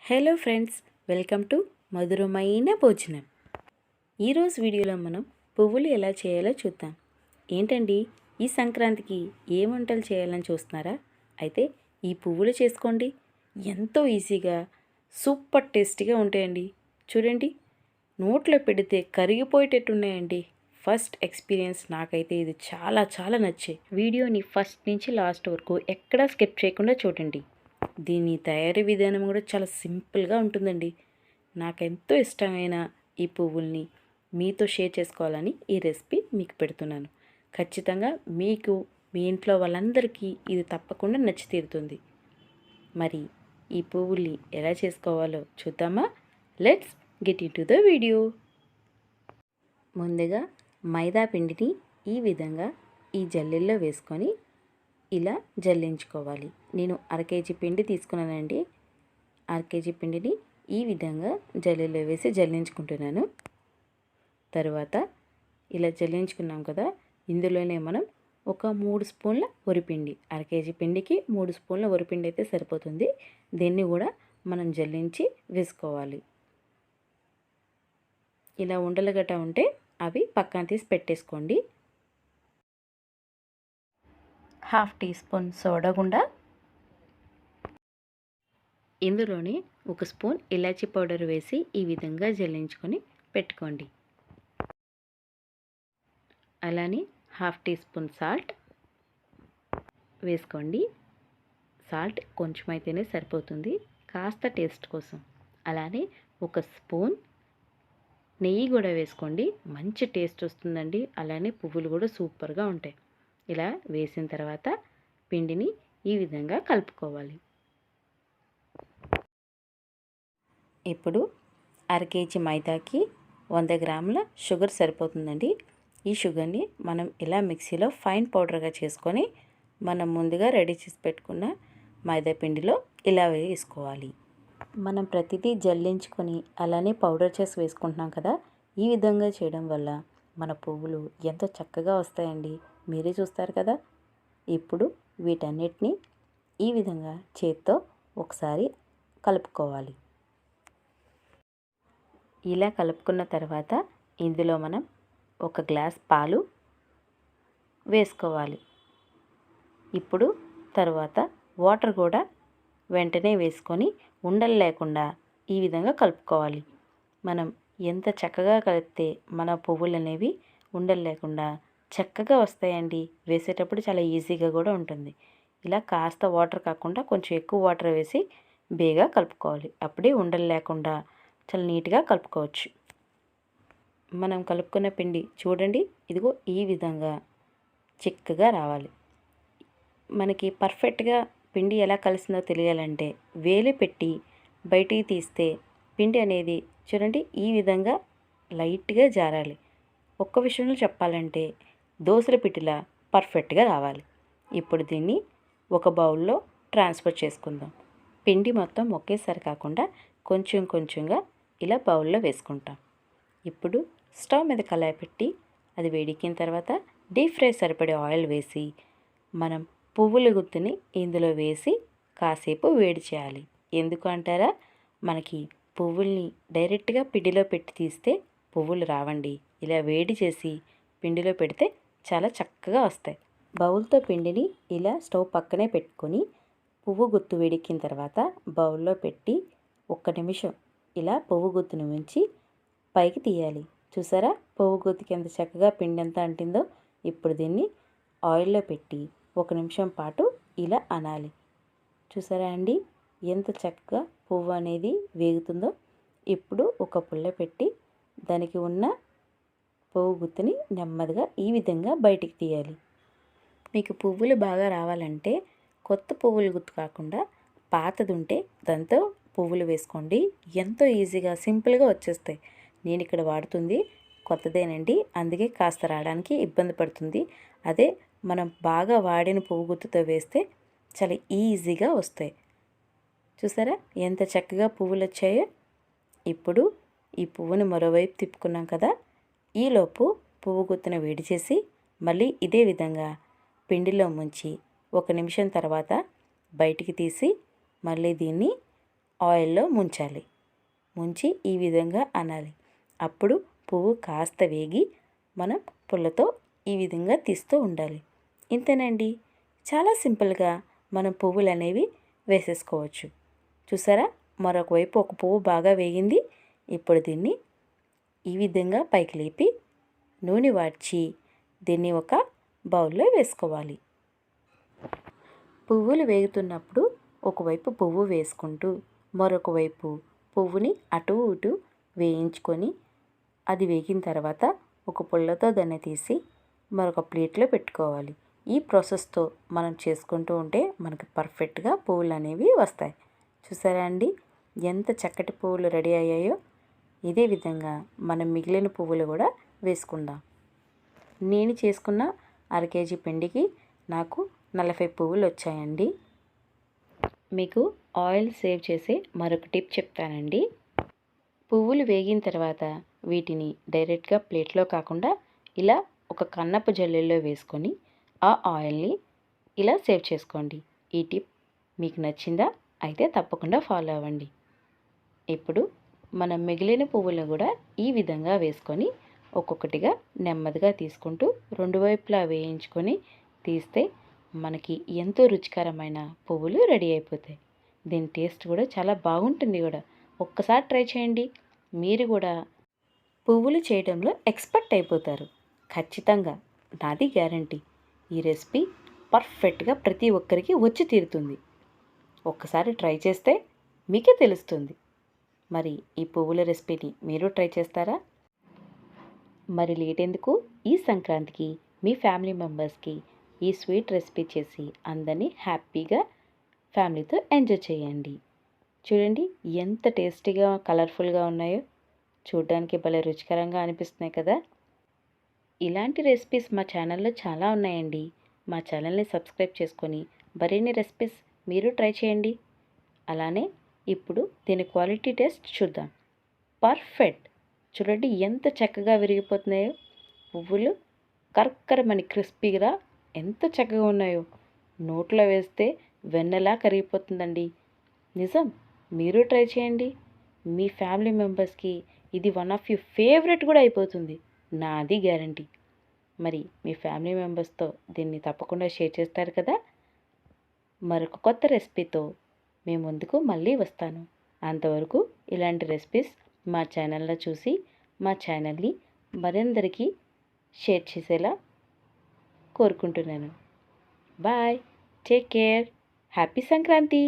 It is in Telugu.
హలో ఫ్రెండ్స్, వెల్కమ్ టు మధురమైన భోజనం. ఈరోజు వీడియోలో మనం పువ్వులు ఎలా చేయాలో చూద్దాం. ఏంటండి, ఈ సంక్రాంతికి ఏ వంటలు చేయాలని చూస్తున్నారా? అయితే ఈ పువ్వులు చేసుకోండి. ఎంతో ఈజీగా సూపర్ టేస్టీగా ఉంటాయండి. చూడండి, నోట్లో పెడితే కరిగిపోయేటట్టు ఉన్నాయండి. ఫస్ట్ ఎక్స్పీరియన్స్ నాకైతే ఇది చాలా చాలా నచ్చాయి. వీడియోని ఫస్ట్ నుంచి లాస్ట్ వరకు ఎక్కడా స్కిప్ చేయకుండా చూడండి. దీని తయారీ విధానం కూడా చాలా సింపుల్గా ఉంటుందండి. నాకెంతో ఇష్టమైన ఈ పువ్వుల్ని మీతో షేర్ చేసుకోవాలని ఈ రెసిపీ మీకు పెడుతున్నాను. ఖచ్చితంగా మీకు, మీ ఇంట్లో వాళ్ళందరికీ ఇది తప్పకుండా నచ్చి తీరుతుంది. మరి ఈ పువ్వుల్ని ఎలా చేసుకోవాలో చూద్దామా? Let's get in to the video. ముందుగా మైదా పిండిని ఈ విధంగా ఈ జల్లెల్లో వేసుకొని ఇలా జల్లించుకోవాలి. నేను అరకేజీ పిండి తీసుకున్నానండి. అరకేజీ పిండిని ఈ విధంగా జల్లెల్లో వేసి జల్లించుకుంటున్నాను. తర్వాత ఇలా జల్లించుకున్నాం కదా, ఇందులోనే మనం ఒక 3 స్పూన్ల వరిపిండి, అరకేజీ పిండికి 3 స్పూన్ల వరిపిండి అయితే సరిపోతుంది. దీన్ని కూడా మనం జల్లించి వేసుకోవాలి. ఇలా ఉండలు గట్ట ఉంటే అవి పక్కన తీసి పెట్టేసుకోండి. 1/2 టీ స్పూన్ సోడా గుండ, ఇందులోనే 1 స్పూన్ ఇలాచీ పౌడర్ వేసి ఈ విధంగా జల్లించుకొని పెట్టుకోండి. అలానే 1/2 టీ స్పూన్ సాల్ట్ వేసుకోండి. సాల్ట్ కొంచెం అయితేనే సరిపోతుంది, కాస్త టేస్ట్ కోసం. అలానే 1 స్పూన్ నెయ్యి కూడా వేసుకోండి, మంచి టేస్ట్ వస్తుందండి. అలానే పువ్వులు కూడా సూపర్గా ఉంటాయి. ఇలా వేసిన తర్వాత పిండిని ఈ విధంగా కలుపుకోవాలి. ఇప్పుడు అరకేజీ మైదాకి 100 గ్రాముల షుగర్ సరిపోతుందండి. ఈ షుగర్ని మనం ఇలా మిక్సీలో ఫైన్ పౌడర్గా చేసుకొని మనం ముందుగా రెడీ చేసి పెట్టుకున్న మైదా పిండిలో ఇలా వేసుకోవాలి. మనం ప్రతిదీ జల్లించుకొని అలానే పౌడర్ చేసి వేసుకుంటున్నాం కదా, ఈ విధంగా చేయడం వల్ల మన పువ్వులు ఎంతో చక్కగా వస్తాయండి. మీరే చూస్తారు కదా. ఇప్పుడు వీటన్నిటిని ఈ విధంగా చేత్తో ఒకసారి కలుపుకోవాలి. ఇలా కలుపుకున్న తర్వాత ఇందులో మనం 1 గ్లాస్ పాలు వేసుకోవాలి. ఇప్పుడు తర్వాత వాటర్ కూడా వెంటనే వేసుకొని ఉండలు లేకుండా ఈ విధంగా కలుపుకోవాలి. మనం ఎంత చక్కగా కలిపితే మన పువ్వులు అనేవి ఉండలు లేకుండా చక్కగా వస్తాయండి. వేసేటప్పుడు చాలా ఈజీగా కూడా ఉంటుంది. ఇలా కాస్త వాటర్ కాకుండా కొంచెం ఎక్కువ వాటర్ వేసి బేగా కలుపుకోవాలి. అప్పుడే ఉండలు లేకుండా చాలా నీట్గా కలుపుకోవచ్చు. మనం కలుపుకున్న పిండి చూడండి, ఇదిగో ఈ విధంగా చిక్కగా రావాలి. మనకి పర్ఫెక్ట్గా పిండి ఎలా కలిసిందో తెలియాలంటే వేలు పెట్టి బయటికి తీస్తే పిండి అనేది చూడండి ఈ విధంగా లైట్గా జారాలి. ఒక్క విషయంలో చెప్పాలంటే దోసల పిట్టిలా పర్ఫెక్ట్గా రావాలి. ఇప్పుడు దీన్ని ఒక బౌల్లో ట్రాన్స్ఫర్ చేసుకుందాం. పిండి మొత్తం ఒకేసారి కాకుండా కొంచెం కొంచెంగా ఇలా బౌల్లో వేసుకుంటాం. ఇప్పుడు స్టవ్ మీద కళాయి పెట్టి అది వేడెక్కిన తర్వాత డీప్ ఫ్రై సరిపడే ఆయిల్ వేసి మనం పువ్వుల గుత్తుని ఇందులో వేసి కాసేపు వేడి చేయాలి. ఎందుకు అంటారా, మనకి పువ్వుల్ని డైరెక్ట్గా పిండిలో పెట్టి తీస్తే పువ్వులు రావండి. ఇలా వేడి చేసి పిండిలో పెడితే చాలా చక్కగా వస్తాయి. బౌల్తో పిండిని ఇలా స్టవ్ పక్కనే పెట్టుకొని పువ్వు గుత్తు వేడెక్కిన తర్వాత బౌల్లో పెట్టి 1 నిమిషం ఇలా పువ్వు గుత్తును ఉంచి పైకి తీయాలి. చూసారా, పువ్వు గుత్తుకి ఎంత చక్కగా పిండి ఎంత అంటిందో. ఇప్పుడు దీన్ని ఆయిల్లో పెట్టి 1 నిమిషం పాటు ఇలా అనాలి. చూసారా అండి, ఎంత చక్కగా పువ్వు అనేది వేగుతుందో. ఇప్పుడు ఒక పుల్ల పెట్టి దానికి ఉన్న పువ్వు గుత్తుని నెమ్మదిగా ఈ విధంగా బయటికి తీయాలి. మీకు పువ్వులు బాగా రావాలంటే కొత్త పువ్వులు గుత్తు కాకుండా పాతది ఉంటే దాంతో పువ్వులు వేసుకోండి. ఎంతో ఈజీగా సింపుల్గా వచ్చేస్తాయి. నేను ఇక్కడ వాడుతుంది కొత్తదేనండి, అందుకే కాస్త రావడానికి ఇబ్బంది పడుతుంది. అదే మనం బాగా వాడిన పువ్వు గుత్తుతో వేస్తే చాలా ఈజీగా వస్తాయి. చూసారా ఎంత చక్కగా పువ్వులు వచ్చాయో. ఇప్పుడు ఈ పువ్వుని మరోవైపు తిప్పుకున్నాం కదా, ఈలోపు పువ్వు గుత్తును వేడి చేసి మళ్ళీ ఇదే విధంగా పిండిలో ముంచి 1 నిమిషం తర్వాత బయటికి తీసి మళ్ళీ దీన్ని ఆయిల్లో ముంచాలి. ముంచి ఈ విధంగా అనాలి. అప్పుడు పువ్వు కాస్త వేగి మనం పుల్లతో ఈ విధంగా తీస్తూ ఉండాలి. ఇంతేనండి. చాలా సింపుల్గా మనం పువ్వులు అనేవి వేసేసుకోవచ్చు. చూసారా, మరొక వైపు ఒక పువ్వు బాగా వేగింది. ఇప్పుడు దీన్ని ఈ విధంగా పైకి లేపి నూనె వాడ్చి దీన్ని ఒక బౌల్లో వేసుకోవాలి. పువ్వులు వేగుతున్నప్పుడు ఒకవైపు పువ్వు వేసుకుంటూ మరొక వైపు పువ్వుని అటు ఇటు వేయించుకొని అది వేగిన తర్వాత ఒక పుల్లతో దాన్ని తీసి మరొక ప్లేట్లో పెట్టుకోవాలి. ఈ ప్రాసెస్తో మనం చేసుకుంటూ ఉంటే మనకు పర్ఫెక్ట్గా పువ్వులు అనేవి వస్తాయి. చూసారా అండి, ఎంత చక్కటి పువ్వులు రెడీ అయ్యాయో. ఇదే విధంగా మనం మిగిలిన పువ్వులు కూడా వేసుకుందాం. నేను చేసుకున్న 1/2 కేజీ పిండికి నాకు 40 పువ్వులు వచ్చాయండి. మీకు ఆయిల్ సేవ్ చేసే మరొక టిప్ చెప్తానండి. పువ్వులు వేగిన తర్వాత వీటిని డైరెక్ట్గా ప్లేట్లో కాకుండా ఇలా ఒక కన్నపు జల్లెల్లో వేసుకొని ఆ ఆయిల్ని ఇలా సేవ్ చేసుకోండి. ఈ టిప్ మీకు నచ్చిందా? అయితే తప్పకుండా ఫాలో అవ్వండి. ఇప్పుడు మనం మిగిలిన పువ్వులను కూడా ఈ విధంగా వేసుకొని ఒక్కొక్కటిగా నెమ్మదిగా తీసుకుంటూ 2 వైపులా వేయించుకొని తీస్తే మనకి ఎంతో రుచికరమైన పువ్వులు రెడీ అయిపోతాయి. దీని టేస్ట్ కూడా చాలా బాగుంటుంది కూడా. ఒక్కసారి ట్రై చేయండి. మీరు కూడా పువ్వులు చేయడంలో ఎక్స్పర్ట్ అయిపోతారు. ఖచ్చితంగా, నాది గ్యారంటీ. ఈ రెసిపీ పర్ఫెక్ట్గా ప్రతి ఒక్కరికి వచ్చి తీరుతుంది. ఒక్కసారి ట్రై చేస్తే మీకే తెలుస్తుంది. మరి ఈ పువ్వుల రెసిపీని మీరు ట్రై చేస్తారా? మరి లేట్ ఎందుకు? ఈ సంక్రాంతికి మీ ఫ్యామిలీ మెంబర్స్కి ఈ స్వీట్ రెసిపీ చేసి అందరినీ హ్యాపీగా ఫ్యామిలీతో ఎంజాయ్ చేయండి. చూడండి ఎంత టేస్టీగా కలర్ఫుల్గా ఉన్నాయో. చూడడానికి భలే రుచికరంగా అనిపిస్తున్నాయి కదా. ఇలాంటి రెసిపీస్ మా ఛానల్లో చాలా ఉన్నాయండి. మా ఛానల్ని సబ్స్క్రైబ్ చేసుకొని మరిన్ని రెసిపీస్ మీరు ట్రై చేయండి. అలానే ఇప్పుడు దీని క్వాలిటీ టెస్ట్ చూద్దాం. పర్ఫెక్ట్. చూడండి ఎంత చక్కగా విరిగిపోతున్నాయో. పువ్వులు కర్కరమని క్రిస్పీగా ఎంత చక్కగా ఉన్నాయో. నోట్లో వేస్తే వెన్నలా కరిగిపోతుందండి. నిజం, మీరు ట్రై చేయండి. మీ ఫ్యామిలీ మెంబర్స్కి ఇది వన్ ఆఫ్ యూ ఫేవరెట్ కూడా అయిపోతుంది. నాది గ్యారంటీ. మరి మీ ఫ్యామిలీ మెంబర్స్తో దీన్ని తప్పకుండా షేర్ చేస్తారు కదా. మరొక కొత్త రెసిపీతో మీ ముందుకు మళ్ళీ వస్తాను. అంతవరకు ఇలాంటి రెసిపీస్ మా ఛానల్లో చూసి మా ఛానల్ని మరందరికీ షేర్ చేసేలా కోరుకుంటున్నాను. Bye, take care, happy Sankranti.